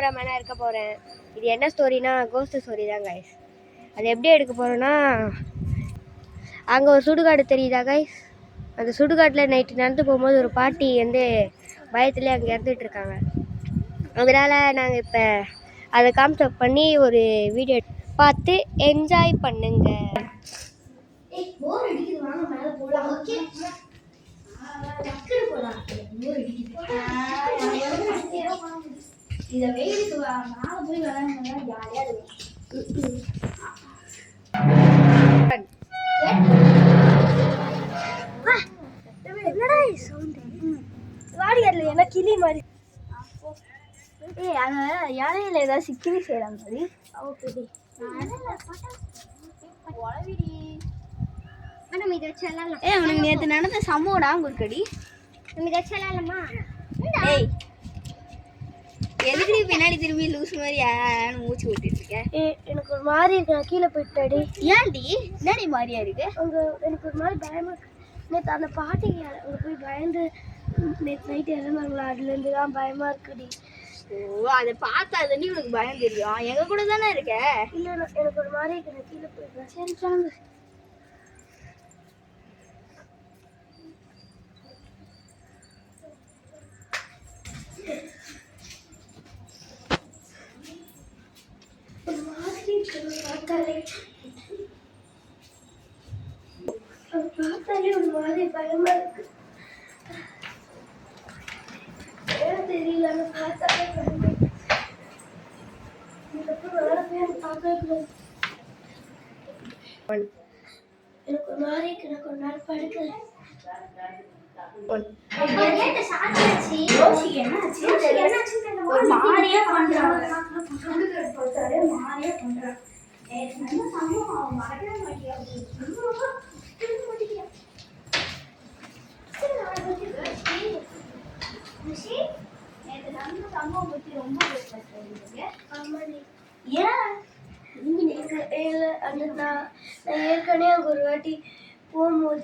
நான் இருக்க போகிறேன். இது என்ன ஸ்டோரினா கோஸ்ட் ஸ்டோரி தான் கைஸ். அது எப்படி எடுக்க போகிறோன்னா, அங்கே ஒரு சுடுகாடு தெரியுதா கைஸ்? அந்த சுடுகாட்டில் நைட்டு நடந்து போகும்போது ஒரு பாட்டி வந்து பயத்துலேயே அங்கே இறந்துட்டுருக்காங்க. அதனால் நாங்கள் இப்போ அதை கான்செப்ட் பண்ணி ஒரு வீடியோ பார்த்து என்ஜாய் பண்ணுங்க. இதை வெயிலுக்கு மேலே போய் விளையாடுனா ஜாலியாக இருக்கும். என்னடா சவுண்டு? வாடியாரில் என்ன கிளி மாதிரி. அங்கே இலையில ஏதாவது சிக்கிரி செய்கிற மாதிரி. ஓகே நம்ம இதை வச்சலாம். உனக்கு நேற்று நடந்த சம்பவம் ஞாபகம் இருக்கடி? நம்ம இதை வச்சலாமா? ஏய் எதுக்கு பின்னாடி திரும்பி லூஸ் மாதிரி மூச்சு விட்டுட்டு இருக்கேன்? எனக்கு ஒரு மாதிரி இருக்கு. நான் கீழே போயிட்டாடி. ஏன்டி என்னடி மாதிரியா இருக்கு? அங்கே எனக்கு ஒரு மாதிரி பயமா இருக்கு. நேற்று அந்த பாட்டி அங்கே போய் பயந்து நேற்று நைட்டு இறந்தாங்களா, அதுலேருந்து தான் பயமா இருக்குடி. ஓ, அதை பார்த்தா தண்ணி உனக்கு பயம் தெரியும். எங்க கூட தானே இருக்க. இல்லை எனக்கு ஒரு மாதிரி இருக்கு. நான் கீழே போயிடுறேன். சரி கிளம்பு. பார்த்தாலே ஒரு மாதிரி பயமா இருக்கு. தெரியல, பார்த்தாலே பயமா இருக்கு. எனக்கு ஒரு மாதிரி இருக்கு. எனக்கு ஒரு நாள் படுக்கிறேன். ஒரு மாதிரியா பண்றாங்க. ஏற்கனவே அங்க ஒரு வாட்டி போகும்போது